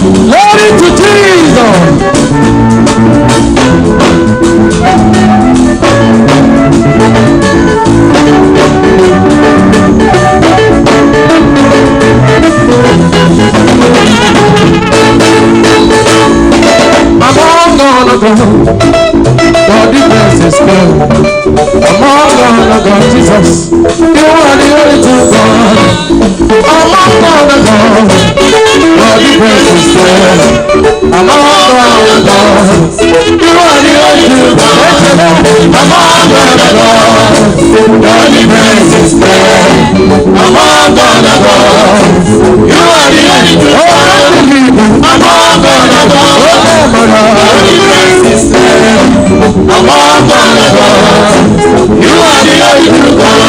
Glory to Jesus. God, the best is good. Among God, Jesus, you are the only true God. Among God, God, the best is good. Among God, you are the only true God. Among God, the best is good. Among God, you are the only true God. Among God, among God, you are the only true God.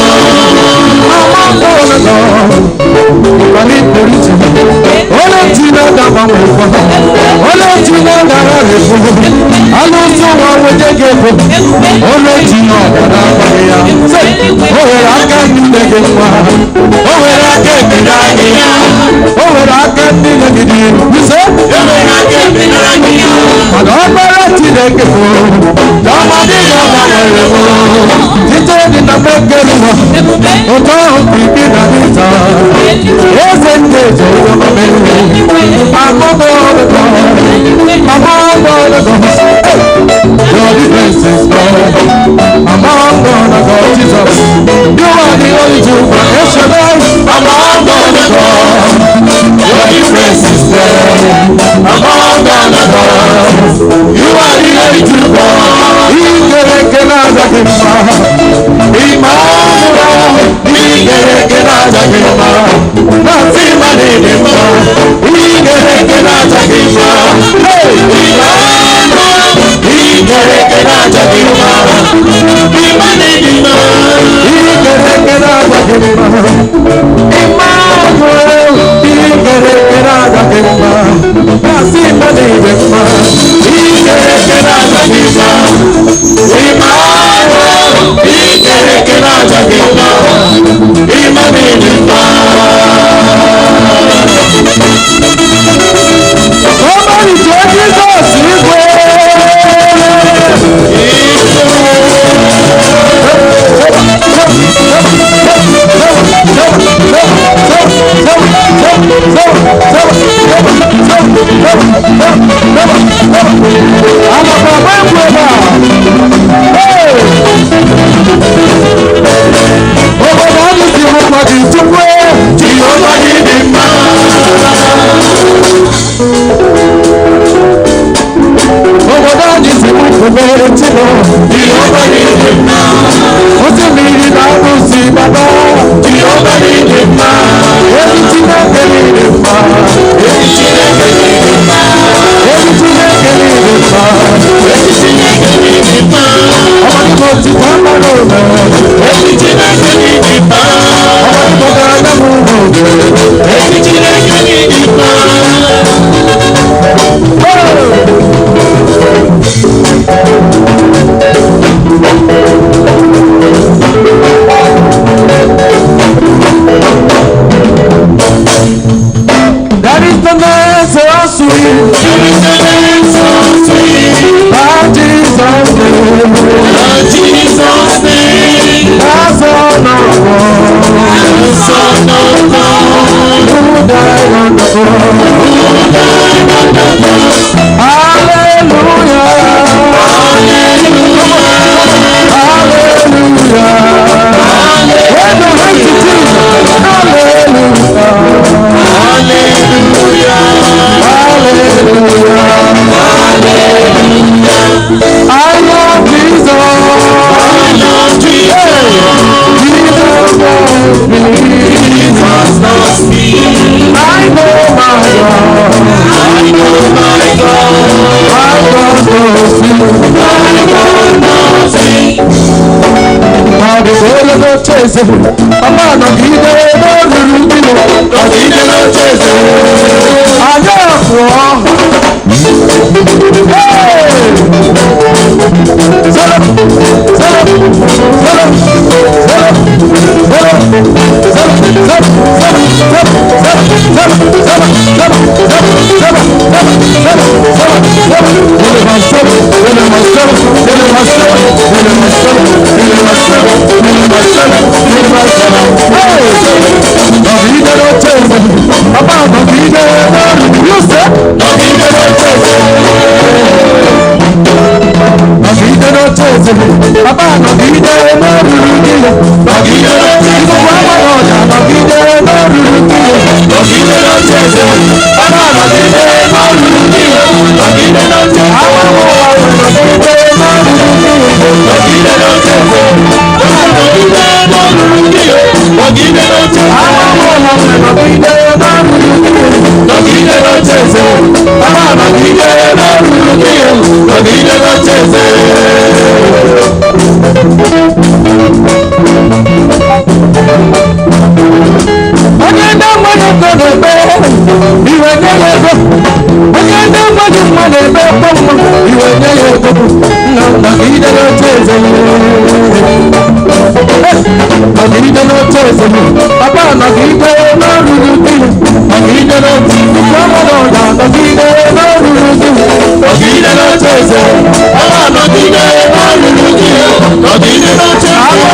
Among God, only police. Only Tina Dama. Only Tina Dama. Only Tina Dama. Only Tina Dama. Say, oh, I can't do the game. Oh, I can't do the game. Oh, I can't do the game. You say, oh, I can't do the game. But I'm not to the game. Somebody got my level. It's all in the back of the world. Oh, don't be in the winter. Yes, and there's a woman. I'm on the God. I'm on the God. Your defense is God. I'm on the God, Jesus. You are the only true God. Yes, you know. I'm on the God. Your defense is God. I'm on the God. You are the only true God. chase. Papa no gide no rurugile. No gide no chase. Aja fo. Hey. Solo. Papa no gide no rurugile. No gide no chase. Papa no gide no rurugile. No gide no chase. Papa no gide no rurugile. No gide no chase. Papa no gide no rurugile. No gide no chase. Papa no gide no rurugile. No gide no chase. Papa no gide no rurugile. No gide no chase. Papa no gide no rurugile. No gide no chase. Agenda money go the bed, you ain't never go. Agenda money the bed, you ain't never go. No, he don't chase me. No, he don't chase me. Papa, no, he don't know who you be. No, he don't chase me. Come on, no, he don't know who you be. No, he don't chase me. Papa, no, he don't know who you be. No, he don't chase me.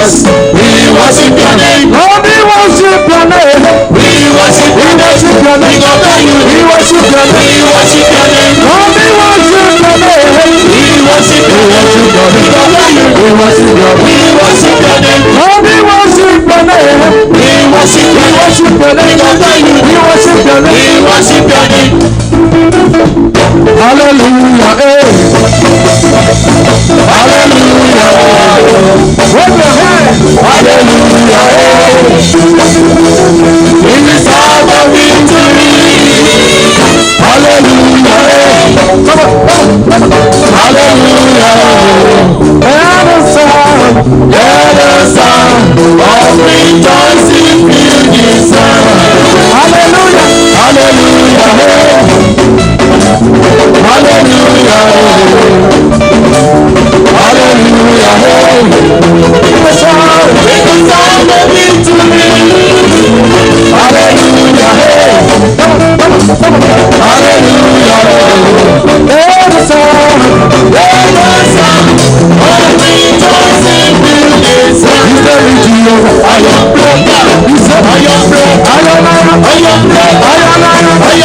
Jesus, we worship your name. Lord, we worship your name. We worship your name. We worship your name. We worship your name. Lord, we worship your name. We worship your name. We worship your name. We worship your name. Lord, we worship your name. We worship your name. We worship your name. We worship your name. Hallelujah. Hallelujah. Wave your hands. Hallelujah. In the sound of victory. Hallelujah. Come on. Hallelujah. Let the sound of rejoicing fill this sound. Hallelujah. Hallelujah. Hallelujah. Hallelujah. The sound of victory. Hallelujah. Hallelujah. Let the sound of rejoicing fill this sound. He said, I am bread. He said, I am bread. I am bread. I am bread. I am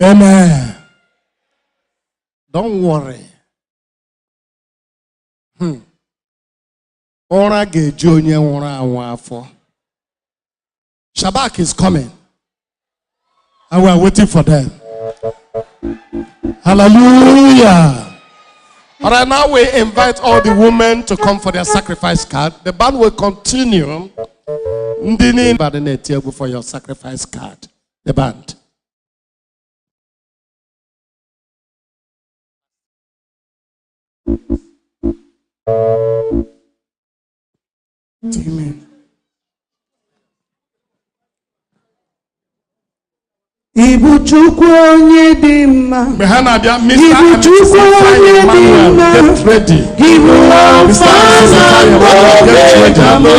Amen. Don't worry. Shabbat is coming. And we are waiting for them. Hallelujah. All right, now we invite all the women to come for their sacrifice card. The band will continue. For your sacrifice card. The band. Amen. Ibu chukwu onye dị mma. Ibu chukwu onye dị mma. Ibu ọfana mbọ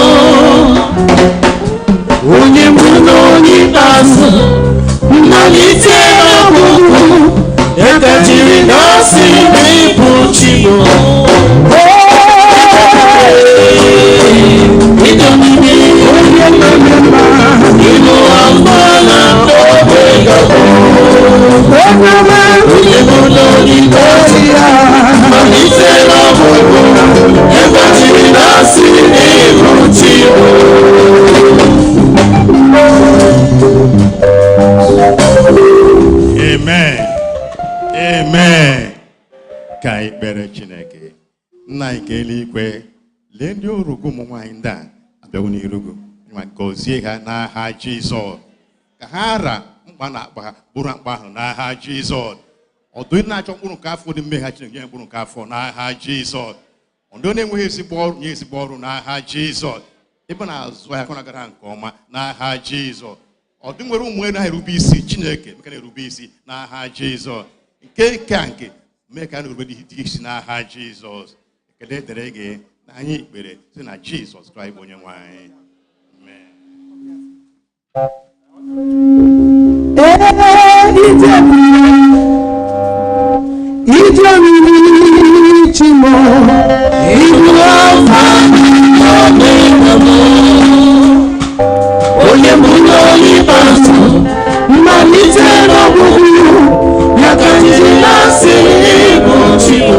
onye mbụ n'onye ikpeazụ mmalite ọgwụgwụ ekechiri n'osi n'ịbụ Chigo. Ibu ọfana mbọ onye mbụ n'onye ikpeazụ mmalite ọgwụgwụ ekechiri n'osi n'ịbụ Chigo. Amen. Amen. Kai bere Chineke. Nna nke eluigwe, lee ndị orugu ụmụ nwanyị ndị a abịawo n'irugu. Ma gọzie ha n'aha Jizọs. Ka ha ra mkpa na-akpa ha bụrụ mkpa ahụ n'aha Jizọs. Ọdụ ndị na-achọ mkpụrụ nke afọ dị mmehie Chineke nye mkpụrụ nke afọ n'aha Jizọs. Ọdụ na-enweghị ezigbo ọrụ nye ezigbo ọrụ n'aha Jizọs. Ebe na-azụ ya kọna gara nke ọma n'aha Jizọs. Ọdụ nwere ụmụ elu na-erube isi Chineke meka na-erube isi n'aha Jizọs. Nke mee ka na-erube dị isi n'aha Jizọs. Ekele dere gị na anyị ikpere site na Jizọs Kraịst onye nwe anyị. Onye mụrụ ikpeazụ mmalite n'ọgwụgwụ ya ka ndị na-asị ịbụ Chigo.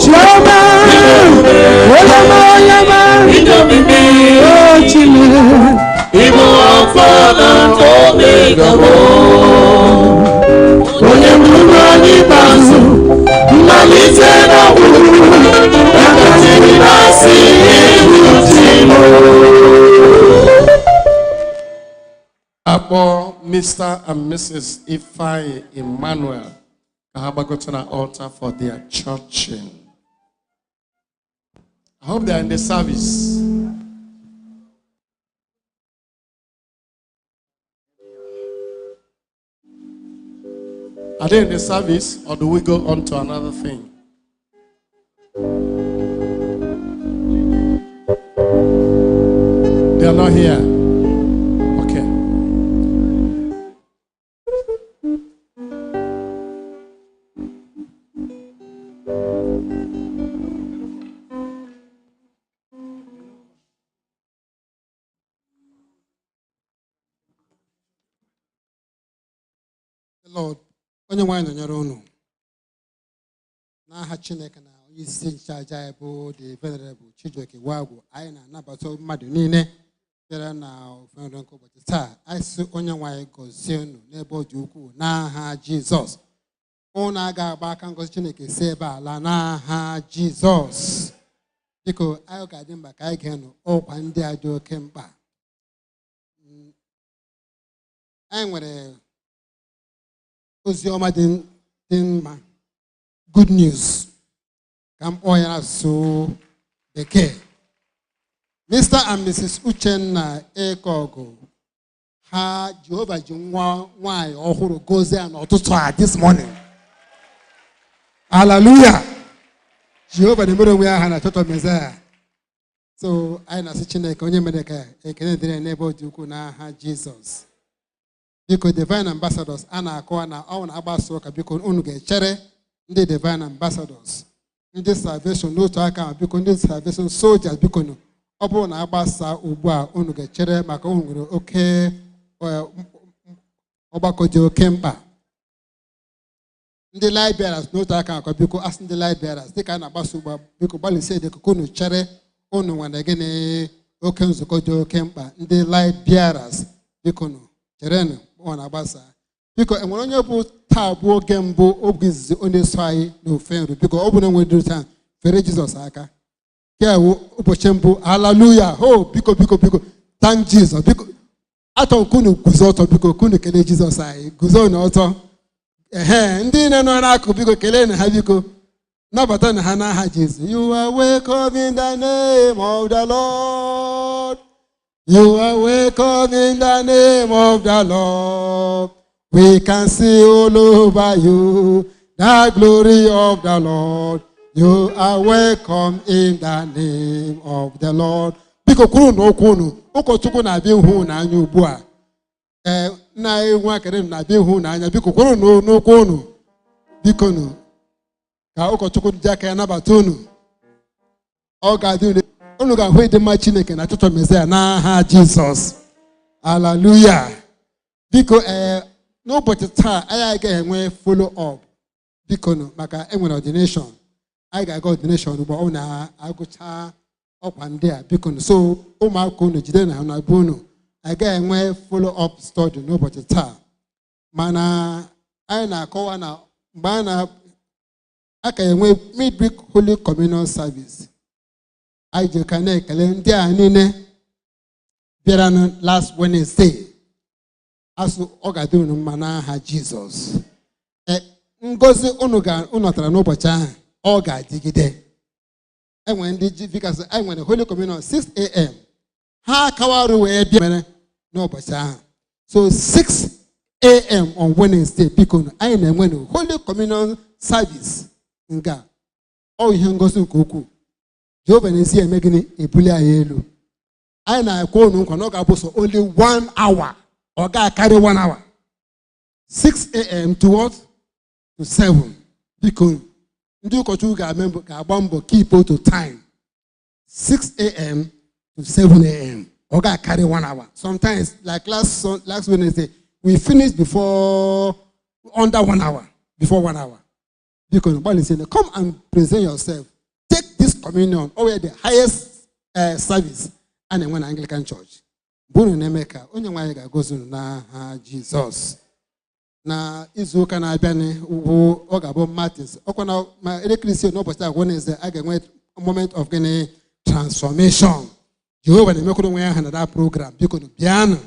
Chioma Oyama Idomimi O Chile Ibu Alpha and Omega. Onye mụrụ ikpeazụ mmalite n'ọgwụgwụ Mr. and Mrs. Ifai Emmanuel Kahaba to an altar for their churching. I hope they are in the service. Are they in the service, or do we go on to another thing? They are not here. Okay. Lord, onye nwanyị nọnyere unu n'aha Chineke na onye isi nchaja anyị bụ the venerable Chijioke Nwagwu, anyị na-anabata mmadụ niile bịara na ofufe nri nke ụbọchị taa. Anyị sị onye nwanyị gọzie unu n'ebe ọ dị ukwuu n'aha Jizọs. Unu aga-agba aka ngọzi Chineke si ebe ala n'aha Jizọs. Biko anyị ga-adị mkpa ka anyị ga-enụ ọkwa ndị a dị oke mkpa. Anyị nwere ozi ọma dị mma, good news, ka m kpọọ ya n'asụsụ Bekee. Mr. and Mrs. Uchenna Ekogu, ha Jehova ji nwanyị ọhụrụ gozie ya n'ụtụtụ a this morning. Hallelujah. Jehova na-emere onwe ya aha na chọchọ Mesaya. So anyị na-asị Chineke onye mere ka ekele dịrị n'ebe ọ dị ukwuu n'aha Jizọs. Biko divine ambassadors a na-akọwa na ọ na-agbasa ụka, biko unu ga-echere ndị divine ambassadors, ndị salvation n'otu aka, biko ndị salvation soldiers, biko ọ bụrụ na agbasa ugbu a unu ga-echere maka unu nwere oke ọgbakọ dị oke mkpa. Ndị light bearers n'otu aka akọ, biko asị ndị light bearers dịka a na-agbasa ugbu a, biko gbalịsie dịka unu chere unu nwere gịnị oke nzukọ dị oke mkpa. Ndị light bearers, biko cherenụ ọ na-agbasa. Biko enwere onye bụ taa bụ oge mbụ oge izizi onye so anyị n'ofe nri, biko ọ bụrụ na enwere taa fere Jizọs aka ka ụbọchị mbụ. Hallelujah. Oh, biko thank Jesus. Biko atọ nkunu guzo ọtọ, biko kunu kelee Jizọs anyị, guzo n'ọtọ. Ndị nọ n'akụ, biko kelee na ha, biko nabata na ha n'aha Jizọs. You are welcome in the name of the Lord. You are welcome in the name of the Lord. We can see all over you the glory of the Lord. You are welcome in the name of the Lord. Biko kwuru n'okwu unu, ụkọchukwu na-abịa ihu n'anya ugbu a. Na nwa akere na-abịa ihu n'anya, biko kwuru n'okwu unu, biko ka ụkọchukwu ji aka ya nabata unu. Ọ ga-adị unu ga-ahụ ịdị mma Chineke na chọchọ Mesaya n'aha Jizọs. Hallelujah. Biko n'ụbọchị taa anyị ga-enwe follow up, biko maka enwere ordination. Anyị ga-aga ordination ugbo ọ na-agụcha ọkwa ndị a, biko so ụmụaka unu jide na na bụ unu. Anyị ga-enwe follow up study n'ụbọchị taa, mana anyị na-akọwa na mgbe a ka enwe midweek Holy Communion service. I just can ekele ndị a niile bịara last Wednesday. Asụ ọ ga-adị unu mma n'aha Jizọs. Ngozi unu nọtara n'ụbọchị ahụ ọ ga-adịgide. Enwere ndị vikasị, anyị nwere Holy Communion 6 a.m. ha kawarụ wee bịa mere n'ụbọchị ahụ. So 6 a.m. on Wednesday, biko anyị na-enwe Holy Communion service. Nga ọ ihe ngozi nke ukwuu. Jehova n'ezi eme gịnị ebuli anyị elu. Anyị na-ekwe unu nkwa na ọ ga-abụ so only 1 hour. Ọ ga-akarị 1 hour. 6 a.m. to what? To 7. Biko ndị ụkọchukwu ga-agba mbọ keep to time. 6 a.m. to 7 a.m. Ọ ga-akarị 1 hour. Sometimes like last Wednesday we finished before under 1 hour. Before 1 hour. Biko gbalịsie, come and present yourself. Take this communion over the highest service and when Anglican Church. Bunu nemeka onye nwanyị ga-agozi n'aha Jizọs. Na izu ụka na-abịa ọ ga-abụ Martins. Ọkwa na ma elekirisi n'ụbọchị a Wednesday a ga-enwe moment of gịnị transformation. Jehova na-emekwuru onwe ya ha na that program. Biko bịanụ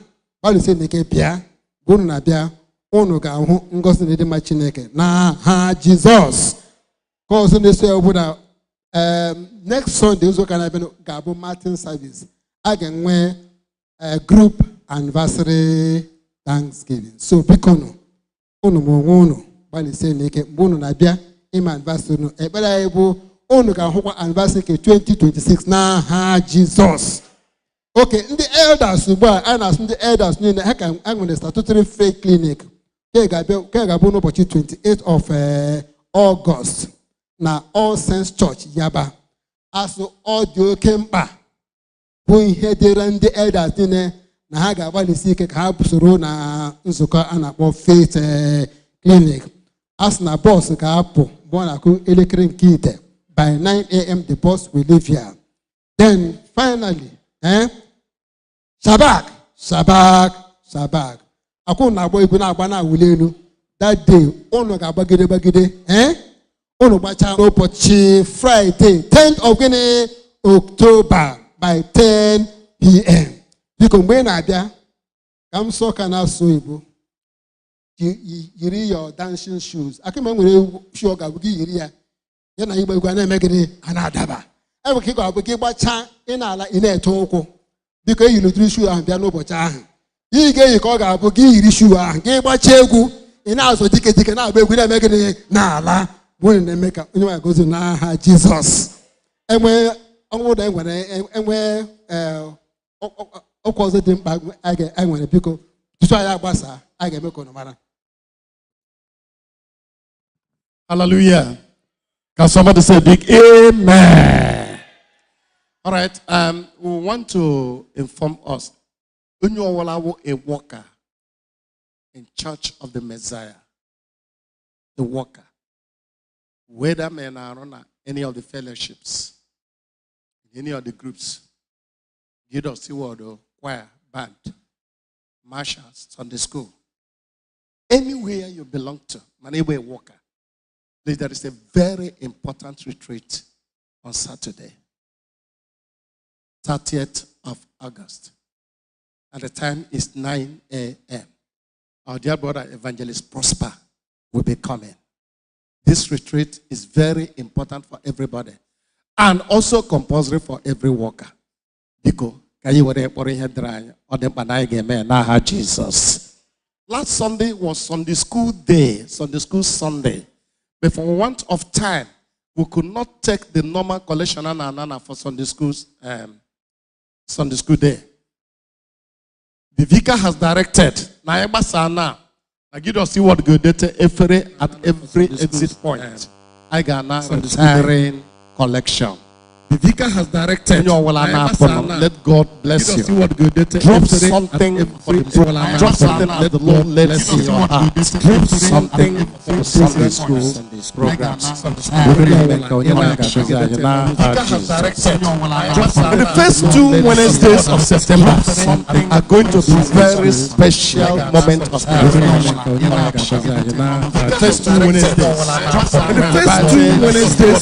gbalịsie n'ike bịa unu na-abịa unu ga-ahụ ngọzi na ịdịmma Chineke n'aha Jizọs. Ka ọzọ na-eso ya bụ na next Sunday ụzọụka na-abịa ga-abụ Martin service. A ga-enwe group anniversary Thanksgiving. So biko unu ma onwe unu gbalịsie n'ike mgbe unu na-abịa ime anniversary unu. Ekpere anyị bụ unu ga-ahụkwa anniversary nke 2026 n'aha Jizọs. Okay, ndị elders ugbu a na-asụ ndị elders niile ha ka a nwere statutory faith clinic nke ga-abụ n'ụbọchị 28 of August na All Saints Church Yaba. Asụ ọ dị oke mkpa bụ ihe dịrị ndị elders niile na ha ga-agbalịsi ike ka ha soro na nzukọ a na-akpọ faith clinic. Asụ na bọs ga-apụ mgbe ọ na-akụ elekere nke ite. By 9 a.m. the bus will leave here. Then finally, Shabak. Akwụ na-agba egwu na-agba na-awụli elu. That day, unu ga-agbagide. Unu gbachaa n'ụbọchị Friday, 10th of October by 10 p.m. Biko mgbe ị na-abịa, ka m sọ ka na-asụ Igbo. Yiri your dancing shoes. Akịma nwere shoe ọ ga-abụ gị yiri ya. Ya na igbe egwu a na-eme gịnị a na-adaba. Ebe ka ị ga-abụ gị gbachaa ị na-ala ị na-ete ụkwụ. Biko eyiri ụdịrị shoe ahụ bịa n'ụbọchị ahụ. Ị ga-eyi ka ọ ga-abụ gị yiri shoe ahụ gị gbachaa egwu ị na-azụ dike na-agba egwu na-eme gịnị n'ala. Mgbe na-eme ka onye nwe gozi n'aha Jizọs. Enwe ọnwụ na enwe ọkwa ọzọ dị mkpa anyị nwere biko tutu anyị agbasa a ga-eme ka unu mara. Hallelujah. Can somebody say big amen? All right. We want to inform us. When you are a worker in Church of the Messiah, a worker, whether men are on any of the fellowships, any of the groups, Guild of Steward or choir, band, marshals, Sunday school, anywhere you belong to, anywhere worker, there is a very important retreat on Saturday, 30th of August. And the time is 9 a.m. Our dear brother Evangelist Prosper will be coming. This retreat is very important for everybody and also compulsory for every worker. Because Jesus. Last Sunday was Sunday school day, Sunday school Sunday. But for want of time, we could not take the normal collection for Sunday school day. The vicar has directed I give us see what good at every exit point. I got now retiring collection. The vicar has directed. Let God bless you. Drop something for the poor. Drop something that the Lord lets you in your heart. Drop something for Sunday school programs. The first 2 Wednesdays of September are going to be very special moment of time. The first 2 Wednesdays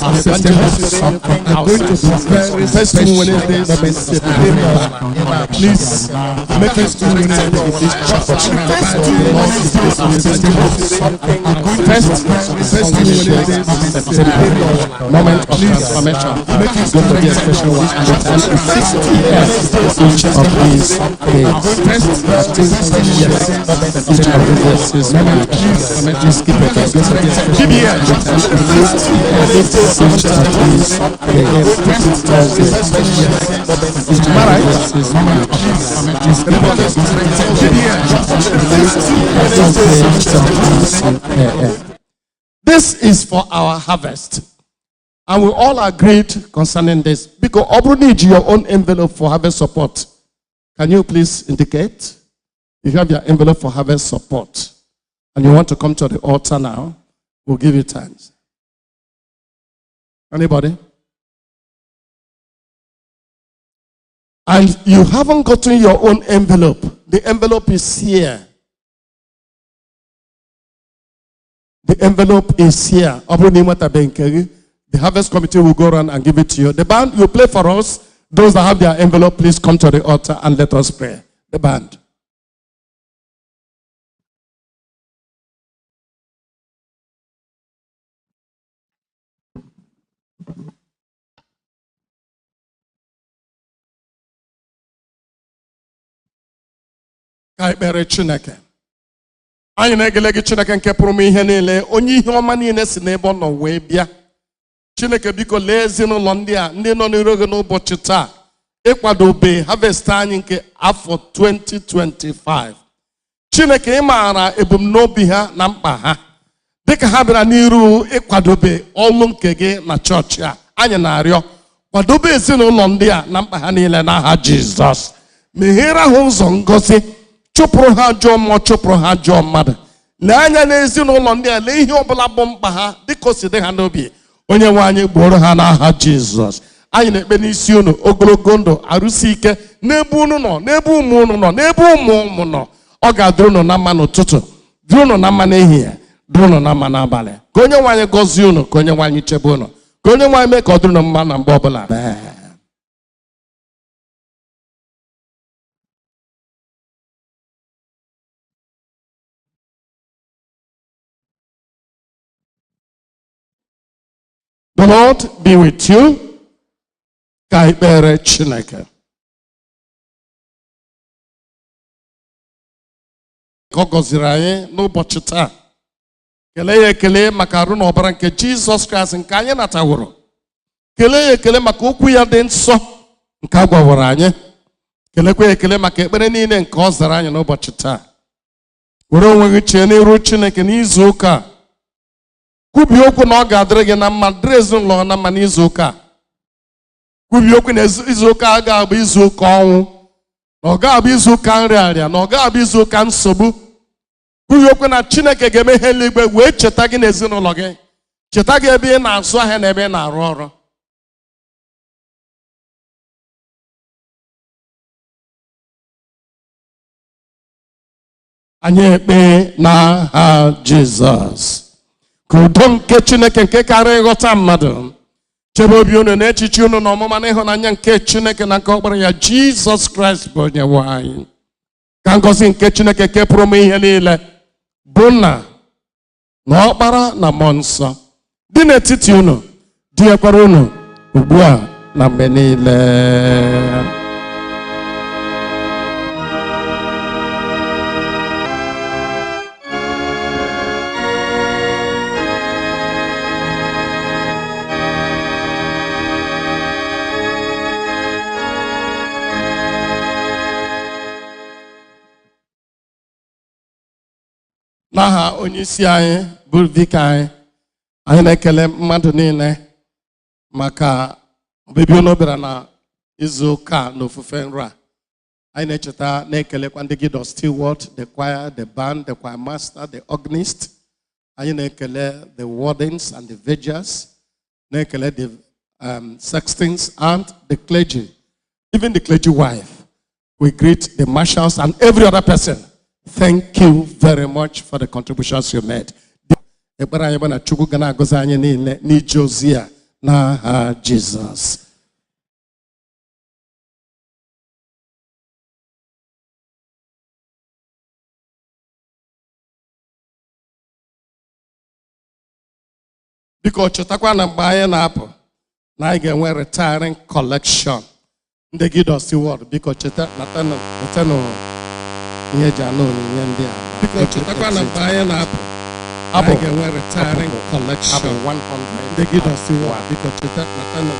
of September are going to very first 2 Wednesdays of September. Please make us 2 Wednesdays of this church. First 2 Wednesdays of September. First 2 Wednesdays of September. Moment of transformation. Make it going to be a special one. And the time is 6 p.m. each of these days. First 2 years. Each of these days. Please keep it. Keep here. This is for our harvest. And we all agreed concerning this. Because Obru needs your own envelope for harvest support. Can you please indicate? If you have your envelope for harvest support and you want to come to the altar now, we'll give you time. Anybody? And you haven't gotten your own envelope. The envelope is here. The envelope is here. The harvest committee will go around and give it to you. The band, you play for us. Those that have their envelope, please come to the altar and let us pray. The band. Ka ekpere Chineke. Anyị na-ekele gị Chineke nke pụrụ m ihe niile, onye ihe ọma niile si n'ebe ọ nọ wee bịa. Chineke biko lee ezinụlọ ndị a ndị nọ n'iru gị n'ụbọchị taa ịkwadobe harvest anyị nke afọ 2025. Chineke ị maara ebumnobi ha na mkpa ha dịka ha bịara n'iru ịkwadobe ọlụ nke gị na chọọchị a. Anyị na-arịọ kwadobe ezinụlọ ndị a na mkpa ha niile n'aha Jizọs. Meghere ha ụzọ ngọzi, chụpụrụ ha ajọ mmụọ, chụpụrụ ha ajọ mmadụ. Lee anya n'ezinụlọ ndị a, lee ihe ọbụla bụ mkpa ha dịka o si dị ha n'obi. Onye nwe anyị gboro ha n'aha Jizọs. Anyị na-ekpe n'isi unu ogologo ndụ, arụsị ike n'ebe unu nọ, n'ebe ụmụ unu nọ, n'ebe ụmụ ụmụ nọ. Ọ ga-adịrị unu na mma n'ụtụtụ, dịrị unu na mma n'ehihie, dịrị unu na mma n'abalị. Ka onye nwe anyị gọzie unu, ka onye nwe anyị chebe unu, ka onye nwe anyị mee ka ọ dịrị unu mma na mgbe ọbụla. The Lord be with you. Ka ekpere Chineke. Ka ọ gọziri anyị n'ụbọchị taa. Kelee ya ekele maka arụ na ọbara nke Jizọs Kraịst nke anyị nataworo. Kelee ya ekele maka okwu ya dị nsọ nke a gwawara anyị. Kelekwa ya ekele maka ekpere niile nke ọ zara anyị n'ụbọchị taa. Were onwe gị chee n'iru Chineke n'izu ụka a. Kwubi okwu na ọ ga-adịrị gị na mma, dịrị ezinụlọ na mma n'izu ụka a. Kwubi okwu na izu ụka a ga-abụ izu ụka ọnwụ, na ọ ga-abụ izu ụka nrịarịa, na ọ ga-abụ izu ụka nsogbu. Kwubi okwu na Chineke ga-emeghe eluigwe wee cheta gị n'ezinụlọ gị, cheta gị ebe ị na-azụ ahịa na ebe ị na-arụ ọrụ. Anyị ekpe n'aha Jizọs. Ka udo nke Chineke nke karịa ịghọta mmadụ chebe obi unu na echiche unu na ọmụma na ịhụnanya nke Chineke na nke ọkpara ya Jizọs Kraịst bụ onye nwe anyị. Ka ngọzi nke Chineke nke pụrụ m ihe niile bụ Nna na Ọkpara na Mmụọ Nsọ dị n'etiti unu, dịnyekwara unu ugbu a na mgbe niile. N'aha onye isi anyị bụ dike anyị na-ekele mmadụ niile maka ọbịbịa unu bịara na izu ụka na ofufe nrọ a. Anyị na-echeta na-ekelekwa ndị Gideon Steward, the choir, the band, the choir master, the organist. Anyị na-ekele the wardens and the vergers, na-ekele the sextons and the clergy, even the clergy wife. We greet the marshals and every other person. Thank you very much for the contributions you made. Ekpere anyị bụ na Chukwu ga na-agọzi anyị niile n'ije ozi a n'aha Jizọs. Biko chetakwa na mgbe anyị na-apụ na anyị ga-enwe retiring collection. Ndị Gideon Steward biko cheta natanụ ihe eji anụ onyinye ndị a. Biko chetakwa na mgbe anyị na-apụ anyị ga-enwe retiring collection. Ndị Gideon Steward biko cheta natanụ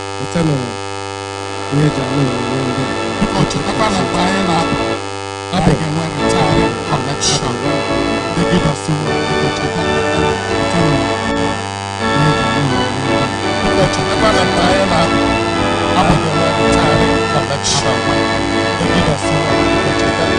ihe eji anụ onyinye ndị a. Biko chetakwa na mgbe anyị na-apụ anyị ga-enwe retiring collection. Ndị Gideon Steward biko cheta natanụ ihe eji anụ onyinye ndị a. Biko chetakwa na mgbe anyị na-apụ anyị ga-enwe retiring collection. Ndị Gideon Steward biko cheta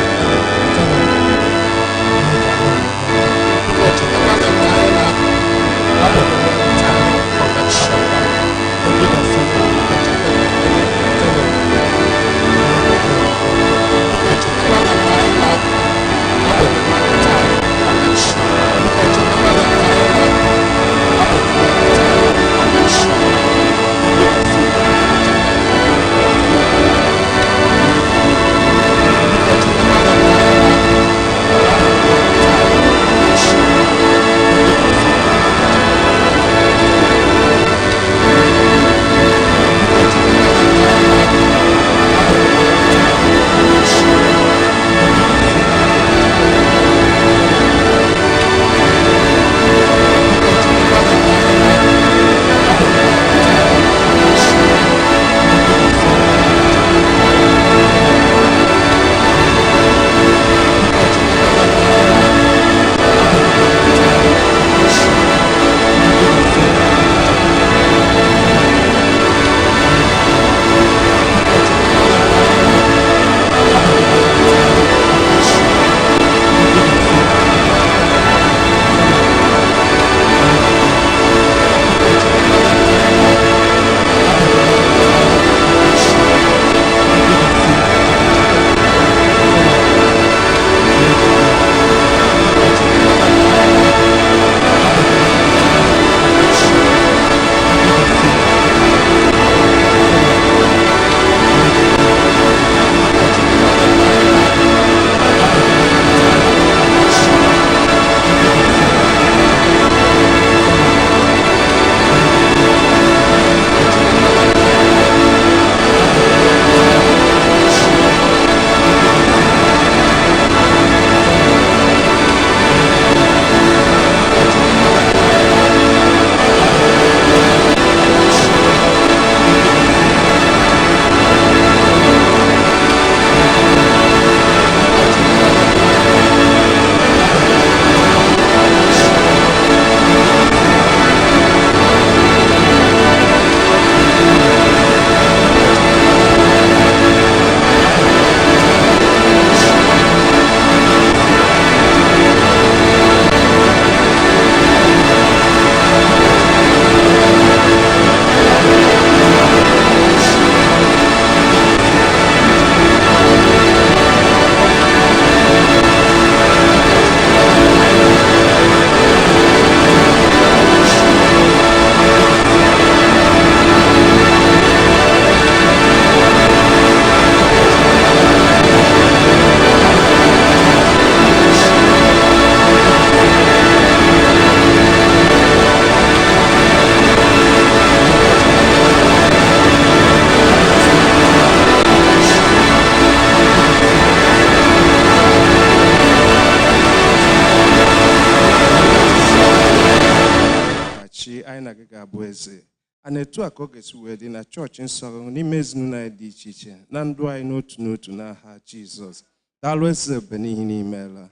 ga-abụ eze. And etu a ka ọ ga-esi wee dị na chọọchị nsọ n'ime ezinụlọ anyị dị iche iche na ndụ anyị n'otu n'otu n'aha Jizọs. Daalụ eze ebe n'ihi n'imeela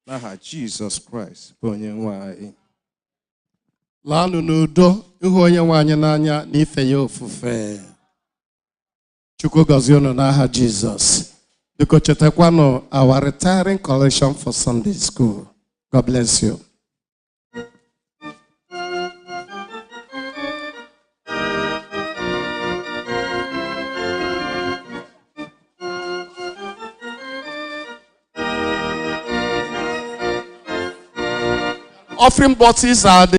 n'aha Jizọs Kraịst bụ onye nwe anyị. Laanụ n'udo ịhụ onye nwe anyị n'anya na ife ya ofufe. Chukwu gọzie unu n'aha Jizọs. Biko chetakwanụ our retiring collection for Sunday school. God bless you. Offering boxes are the